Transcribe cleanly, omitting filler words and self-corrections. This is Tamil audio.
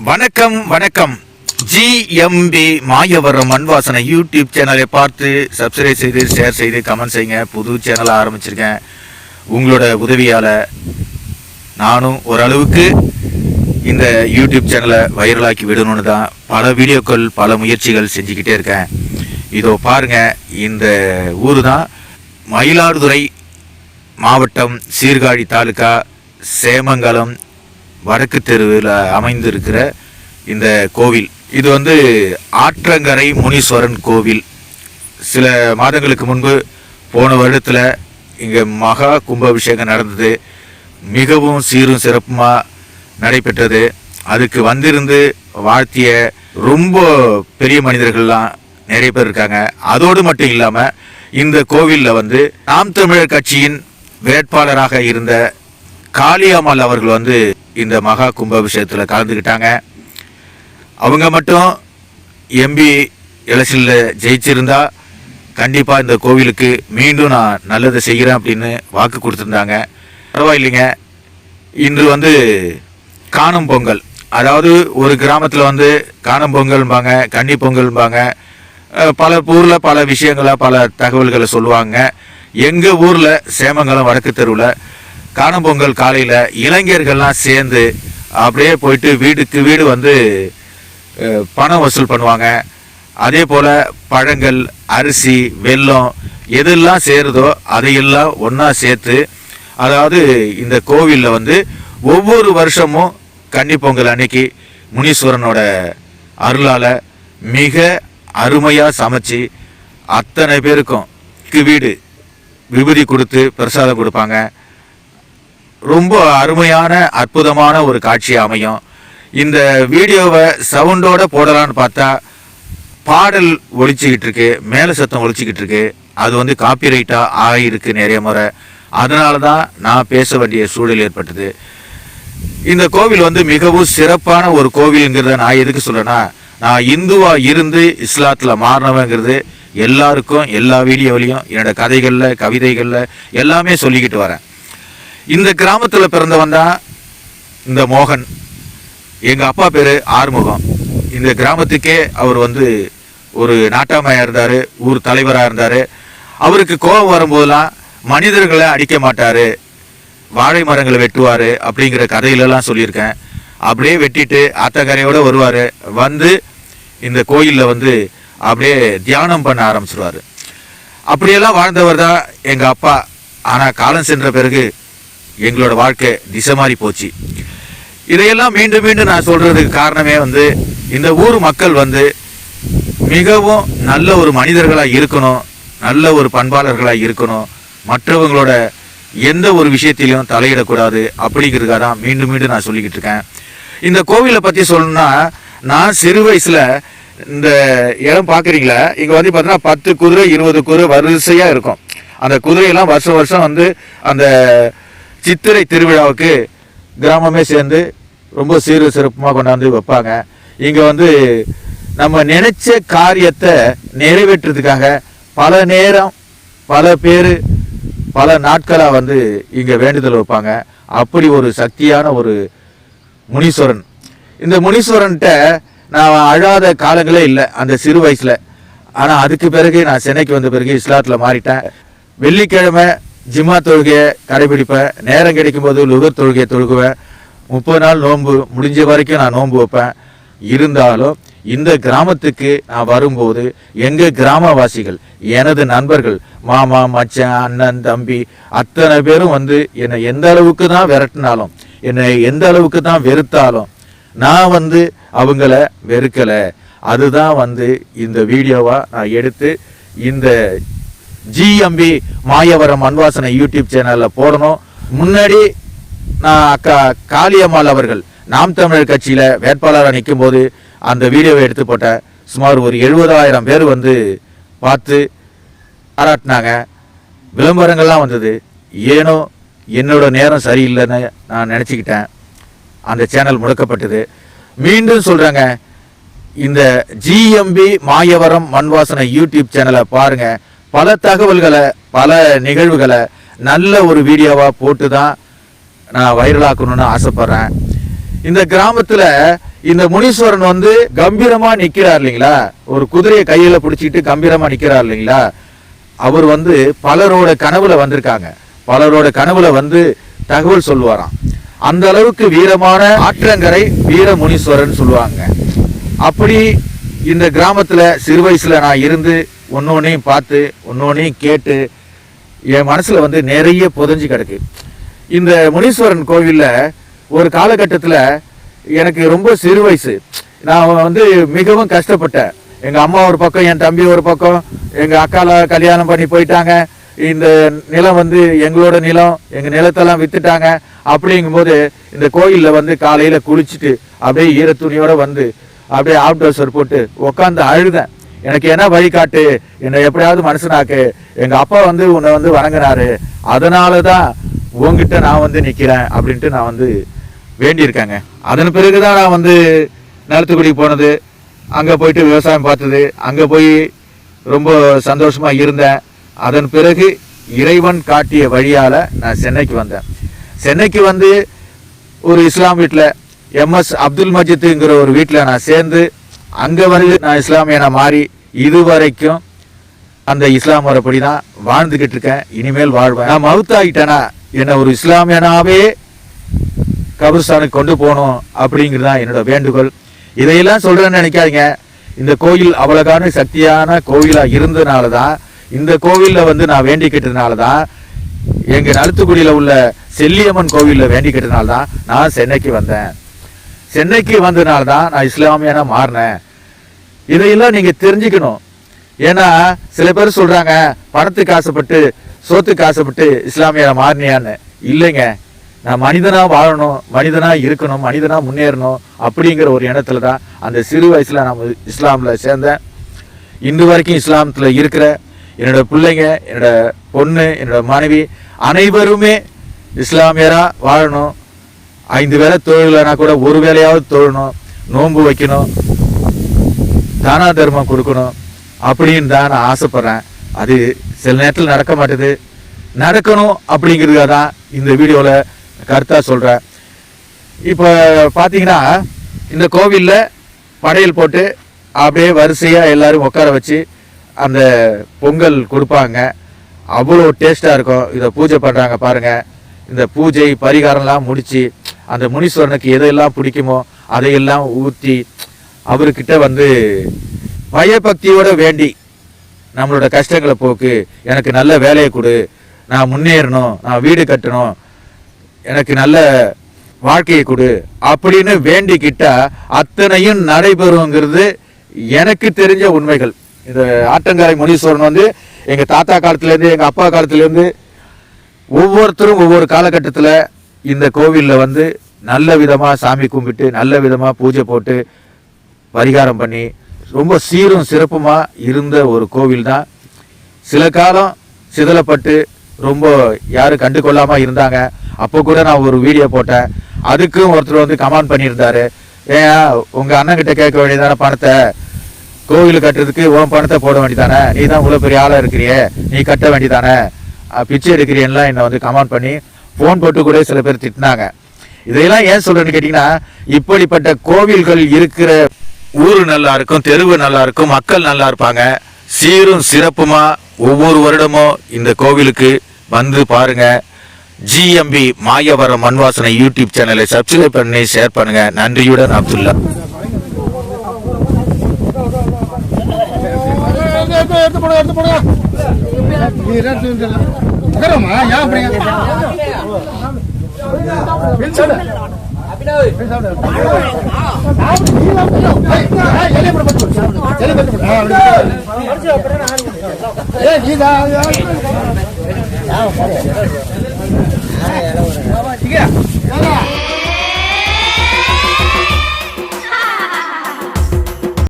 வணக்கம் வணக்கம். ஜிஎம்பி மாயவரம் மண்வாசனை யூடியூப் சேனலை பார்த்து சப்ஸ்கிரைப் செய்து ஷேர் செய்து கமெண்ட் செய்யுங்க. புது சேனலை ஆரம்பிச்சிருக்கேன். உங்களோட உதவியால் நானும் ஓரளவுக்கு இந்த யூடியூப் சேனலை வைரலாக்கி விடணும்னு தான் பல வீடியோக்கள் பல முயற்சிகள் செஞ்சுக்கிட்டே இருக்கேன். இதோ பாருங்கள், இந்த ஊர் தான் மயிலாடுதுறை மாவட்டம் சீர்காழி தாலுக்கா சேமங்கலம் வடக்கு தெருவில் அமைந்திருக்கிற இந்த கோவில். இது ஆற்றங்கரை முனீஸ்வரன் கோவில். சில மாதங்களுக்கு முன்பு போன வருடத்தில் இங்கே மகா கும்பாபிஷேகம் நடந்தது. மிகவும் சீரும் சிறப்புமாக நடைபெற்றது. அதுக்கு வந்திருந்து வாழ்த்திய ரொம்ப பெரிய மனிதர்கள்லாம் நிறைய பேர் இருக்காங்க. அதோடு மட்டும் இல்லாமல் இந்த கோவிலில் நாம் தமிழர் கட்சியின் வேட்பாளராக இருந்த காளியம்மாள் அவர்கள் இந்த மகா கும்பாபிஷேகத்தில் கலந்துக்கிட்டாங்க. அவங்க மட்டும் எம்பி எலெக்ஷனில் ஜெயிச்சிருந்தா கண்டிப்பாக இந்த கோவிலுக்கு மீண்டும் நான் நல்லதை செய்கிறேன் அப்படின்னு வாக்கு கொடுத்துருந்தாங்க. பரவாயில்லைங்க. இன்று காணும் பொங்கல், அதாவது ஒரு கிராமத்தில் காணும் பொங்கல்பாங்க, கன்னி பொங்கல்பாங்க, பல ஊரில் பல விஷயங்களை பல தகவல்களை சொல்லுவாங்க. எங்கள் ஊரில் சேமங்கலம் வடக்கு தெருவில் காணும் பொங்கல் காலையில் இளைஞர்கள்லாம் சேர்ந்து அப்படியே போயிட்டு வீடுக்கு வீடு பணம் வசூல் பண்ணுவாங்க. அதே போல் பழங்கள், அரிசி, வெல்லம் எதெல்லாம் சேருதோ அதையெல்லாம் ஒன்றா சேர்த்து, அதாவது இந்த கோவிலில் ஒவ்வொரு வருஷமும் கன்னி பொங்கல் அன்னைக்கு முனீஸ்வரனோட அருளால் மிக அருமையாக சமைச்சு அத்தனை பேருக்கும் வீடு விபூதி கொடுத்து பிரசாதம் கொடுப்பாங்க. ரொம்ப அருமையான அற்புதமான ஒரு காட்சி அமையும். இந்த வீடியோவை சவுண்டோட போடலான்னு பார்த்தா பாடல் ஒழிச்சிக்கிட்டு இருக்கு, மேலே சத்தம் ஒழிச்சிக்கிட்டு இருக்கு. அது காப்பிரைட்டாக ஆகியிருக்கு நிறைய முறை. அதனால தான் நான் பேச வேண்டிய சூழல் ஏற்பட்டது. இந்த கோவில் மிகவும் சிறப்பான ஒரு கோவிலுங்கிறத நான் எதுக்கு சொல்கிறேன்னா, நான் இந்துவாக இருந்து இஸ்லாத்தில் மாறினவங்கிறது எல்லாருக்கும் எல்லா வீடியோவிலையும் என்னோட கதைகளில் கவிதைகளில் எல்லாமே சொல்லிக்கிட்டு வரேன். இந்த கிராமத்தில் பிறந்தவன் தான் இந்த மோகன். எங்கள் அப்பா பேர் ஆறுமுகம். இந்த கிராமத்துக்கே அவர் ஒரு நாட்டாமையாக இருந்தார், ஊர் தலைவராக இருந்தார். அவருக்கு கோபம் வரும்போதெல்லாம் மனிதர்களை அடிக்க மாட்டார், வாழை மரங்களை வெட்டுவார் அப்படிங்கிற கதையிலெல்லாம் சொல்லியிருக்கேன். அப்படியே வெட்டிட்டு ஆத்தக்கரையோடு வருவார். இந்த கோயிலில் அப்படியே தியானம் பண்ண ஆரம்பிச்சிருவார். அப்படியெல்லாம் வாழ்ந்தவர் தான் எங்கள் அப்பா. ஆனால் காலம் சென்ற பிறகு எங்களோட வாழ்க்கை திசை மாறி போச்சு. இதையெல்லாம் மீண்டும் மீண்டும் நான் சொல்கிறதுக்கு காரணமே இந்த ஊர் மக்கள் மிகவும் நல்ல ஒரு மனிதர்களாக இருக்கணும், நல்ல ஒரு பண்பாளர்களாக இருக்கணும், மற்றவங்களோட எந்த ஒரு விஷயத்திலையும் தலையிடக்கூடாது அப்படிங்கிறதுக்காக தான் மீண்டும் மீண்டும் நான் சொல்லிக்கிட்டு இருக்கேன். இந்த கோவிலை பற்றி சொல்லணும்னா, நான் சிறு வயசில் இந்த இடம் பார்க்குறீங்களா, இங்கே பார்த்தீங்கன்னா 10 குதிரை 20 குதிரை வரிசையாக இருக்கும். அந்த குதிரையெல்லாம் வருஷம் வருஷம் அந்த சித்திரை திருவிழாவுக்கு கிராமமே சேர்ந்து ரொம்ப சீரு சிறப்புமாக கொண்டாந்து வைப்பாங்க. இங்கே நம்ம நினைச்ச காரியத்தை நிறைவேற்றுறதுக்காக பல நேரம் பல பேர் பல நாட்களாக இங்கே வேண்டுதல் வைப்பாங்க. அப்படி ஒரு சக்தியான ஒரு முனீஸ்வரன். இந்த முனீஸ்வரன்கிட்ட நான் அழாத காலங்களே இல்லை அந்த சிறு வயசில். ஆனால் அதுக்கு பிறகு நான் சென்னைக்கு வந்த பிறகு இஸ்லாத்தில் மாறிட்டேன். வெள்ளிக்கிழமை ஜிம்மா தொழுகையை கடைபிடிப்பேன். நேரம் கிடைக்கும்போது லுகர் தொழுகையை தொழுகுவேன். 30 நாள் நோன்பு முடிஞ்ச வரைக்கும் நான் நோன்பு வைப்பேன். இருந்தாலும் இந்த கிராமத்துக்கு நான் வரும்போது எங்கள் கிராமவாசிகள், எனது நண்பர்கள், மாமா, மச்சான், அண்ணன், தம்பி அத்தனை பேரும் என்னை எந்த அளவுக்கு தான் விரட்டினாலும், என்னை எந்த அளவுக்கு தான் வெறுத்தாலும் நான் அவங்கள வெறுக்கலை. அதுதான் இந்த வீடியோவாக நான் எடுத்து இந்த ஜிஎம்பி மாயவரம் மண்வாசனை யூடியூப் சேனலில் போடணும். முன்னாடி நான் அக்கா காளியம்மாள் அவர்கள் நாம் தமிழர் கட்சியில் வேட்பாளராக நிற்கும் போது அந்த வீடியோவை எடுத்து போட்டேன். சுமார் ஒரு 70,000 பேர் பார்த்து பாராட்டினாங்க. விளம்பரங்கள்லாம் வந்தது. ஏனோ என்னோட நேரம் சரியில்லைன்னு நான் நினச்சிக்கிட்டேன். அந்த சேனல் முடக்கப்பட்டது. மீண்டும் சொல்கிறேங்க, இந்த ஜிஎம்பி மாயவரம் மண்வாசனை யூடியூப் சேனலை பாருங்கள். பல தகவல்களை பல நிகழ்வுகளை நல்ல ஒரு வீடியோவாக போட்டு தான் நான் வைரலாக்கணும்னு ஆசைப்பட்றேன். இந்த கிராமத்தில் இந்த முனீஸ்வரன் வந்து கம்பீரமா நிக்கிறார் இல்லைங்களா, ஒரு குதிரையை கையில பிடிச்சிட்டு கம்பீரமா நிக்கிறார் இல்லைங்களா, அவர் வந்து பலரோட கனவுல வந்திருக்காங்க, பலரோட கனவுல வந்து தகவல் சொல்லுவாராம். அந்த அளவுக்கு வீரமான ஆற்றங்கரை வீர முனீஸ்வரன் சொல்லுவாங்க. அப்படி இந்த கிராமத்துல சிறு வயசுல நான் இருந்து ஒன்னொன்னையும் பார்த்து ஒன்னொன்னையும் கேட்டு என் மனசுல வந்து நிறைய புதைஞ்சு கிடக்கு. இந்த முனீஸ்வரன் கோவில்ல ஒரு காலகட்டத்துல எனக்கு ரொம்ப சிறு வயசு, நான் வந்து மிகவும் கஷ்டப்பட்டேன். எங்க அம்மா ஒரு பக்கம், என் தம்பி ஒரு பக்கம், எங்க அக்கால கல்யாணம் பண்ணி போயிட்டாங்க. இந்த நிலம் வந்து எங்களோட நிலம், எங்க நிலத்தெல்லாம் வித்துட்டாங்க. அப்படிங்கும்போது இந்த கோயில்ல வந்து காலையில குளிச்சுட்டு அப்படியே ஈர துணியோட வந்து அப்படியே ஆப்டோசர் போட்டு உட்காந்து அழுதேன். எனக்கு என்ன வழிகாட்டு, என்னை எப்படியாவது மனுஷனாக்கு, எங்க அப்பா வந்து உன்னை வந்து வணங்கினாரு, அதனாலதான் உங்ககிட்ட நான் வந்து நிக்கிறேன் அப்படின்ட்டு நான் வந்து வேண்டியிருக்காங்க. அதன் பிறகுதான் நான் வந்து நிலத்துக்குடி போனது, அங்க போயிட்டு விவசாயம் பார்த்தது, அங்க போய் ரொம்ப சந்தோஷமா இருந்தேன். அதன் பிறகு இறைவன் காட்டிய வழியால நான் சென்னைக்கு வந்தேன். சென்னைக்கு வந்து ஒரு இஸ்லாம் வீட்டில் MS அப்துல் மஜித்ங்கிற ஒரு வீட்டில் நான் சேர்ந்து அங்க வந்து நான் இஸ்லாமியனா மாறி இதுவரைக்கும் அந்த இஸ்லாம் முறைப்படி தான் வாழ்ந்துகிட்டு இருக்கேன். இனிமேல் வாழ்வேன். நான் மவுத்தாகிட்டேனா என்ன ஒரு இஸ்லாமியனாவே கபிர்ஸ்தானுக்கு கொண்டு போகணும் அப்படிங்கிறதா என்னோட வேண்டுகோள். இதையெல்லாம் சொல்றேன்னு நினைக்காதீங்க. இந்த கோயில் அவ்வளவுக்கான சக்தியான கோயிலா இருந்ததுனால தான், இந்த கோவில்ல வந்து நான் வேண்டிக்கிட்டதுனால தான், எங்க நலுத்துக்குடியில உள்ள செல்லியம்மன் கோவில்ல வேண்டிக்கிட்டதுனால தான் நான் சென்னைக்கு வந்தேன். சென்னைக்கு வந்ததுனால தான் நான் இஸ்லாமியனா மாறினேன். இதையெல்லாம் நீங்க தெரிஞ்சுக்கணும். ஏன்னா சில பேர் சொல்றாங்க பணத்துக்கு ஆசைப்பட்டு சோத்துக்கு ஆசைப்பட்டு இஸ்லாமியனா மாறினியான்னு. இல்லைங்க, நான் மனிதனா வாழணும், மனிதனா இருக்கணும், மனிதனா முன்னேறணும் அப்படிங்கிற ஒரு எண்ணத்துல தான் அந்த சிறு வயசுல நான் இஸ்லாம்ல சேர்ந்தேன். இன்று வரைக்கும் இஸ்லாமத்துல இருக்கிற என்னோட பிள்ளைங்க, என்னோட பொண்ணு, என்னோட மனைவி அனைவருமே இஸ்லாமியரா வாழணும். 5 வேளை தொழிலனா கூட ஒரு வேளையாவது தொழணும், நோன்பு வைக்கணும், தானா தர்மம் கொடுக்கணும் அப்படின்னு தான் நான் ஆசைப்படுறேன். அது சில நேரத்தில் நடக்க மாட்டேது, நடக்கணும் அப்படிங்கிறதுக்காக தான் இந்த வீடியோல கருத்தா சொல்றேன். இப்போ பார்த்தீங்கன்னா இந்த கோவில்ல படையல் போட்டு அப்படியே வரிசையா எல்லாரும் உட்கார வச்சு அந்த பொங்கல் கொடுப்பாங்க. அவ்வளோ டேஸ்டா இருக்கும். இதை பூஜை பண்றாங்க பாருங்க. இந்த பூஜை பரிகாரம்லாம் முடிச்சு அந்த முனீஸ்வரனுக்கு எதையெல்லாம் பிடிக்குமோ அதையெல்லாம் ஊற்றி அவர்கிட்ட வந்து பயபக்தியோட வேண்டி, நம்மளோட கஷ்டங்களை போக்கு, எனக்கு நல்ல வேலையை கொடு, நான் முன்னேறணும், நான் வீடு கட்டணும், எனக்கு நல்ல வாழ்க்கையை கொடு அப்படின்னு வேண்டிக்கிட்டா அத்தனையும் நடைபெறுங்கிறது எனக்கு தெரிஞ்ச உண்மைகள். இந்த ஆற்றங்கரை முனீஸ்வரன் வந்து எங்க தாத்தா காலத்திலேருந்து எங்க அப்பா காலத்திலேருந்து ஒவ்வொருத்தரும் ஒவ்வொரு காலகட்டத்தில் இந்த கோவிலில் வந்து நல்ல விதமாக சாமி கும்பிட்டு நல்ல விதமாக பூஜை போட்டு பரிகாரம் பண்ணி ரொம்ப சீரும் சிறப்புமாக இருந்த ஒரு கோவில் தான். சில காலம் சிதலப்பட்டு ரொம்ப யாரும் கண்டு கொள்ளாமல் இருந்தாங்க. அப்போ கூட நான் ஒரு வீடியோ போட்டேன். அதுக்கும் ஒருத்தர் வந்து கமெண்ட் பண்ணியிருந்தாரு, ஏன் உங்கள் அண்ணன்கிட்ட கேட்க வேண்டியதான பணத்தை, கோவில் கட்டுறதுக்கு உன் பணத்தை போட வேண்டியதானே, நீ தான் இவ்வளோ பெரிய ஆளாக இருக்கிறியே, நீ கட்ட வேண்டியதானே, பிச்சை எடுக்கிறீன்லாம் என்னை வந்து கமெண்ட் பண்ணி ஃபோன் போட்டு கூட சில பேர் திட்டினாங்க. இதையெல்லாம் ஏன் சொல்றேன்னு கேட்டீங்கன்னா, இப்படிப்பட்ட கோவில்கள் இருக்கிற ஊரு நல்லா இருக்கும், தெருவு நல்லா இருக்கும், மக்கள் நல்லா இருப்பாங்க. சீரும் சிறப்புமா ஒவ்வொரு வருடமும் இந்த கோவிலுக்கு வந்து பாருங்க. GMB மாயவரம் மண்வாசனை யூடியூப் சேனலை சப்ஸ்கிரைப் பண்ணி ஷேர் பண்ணுங்க. நன்றியுடன் அப்துல்லா. Yeah.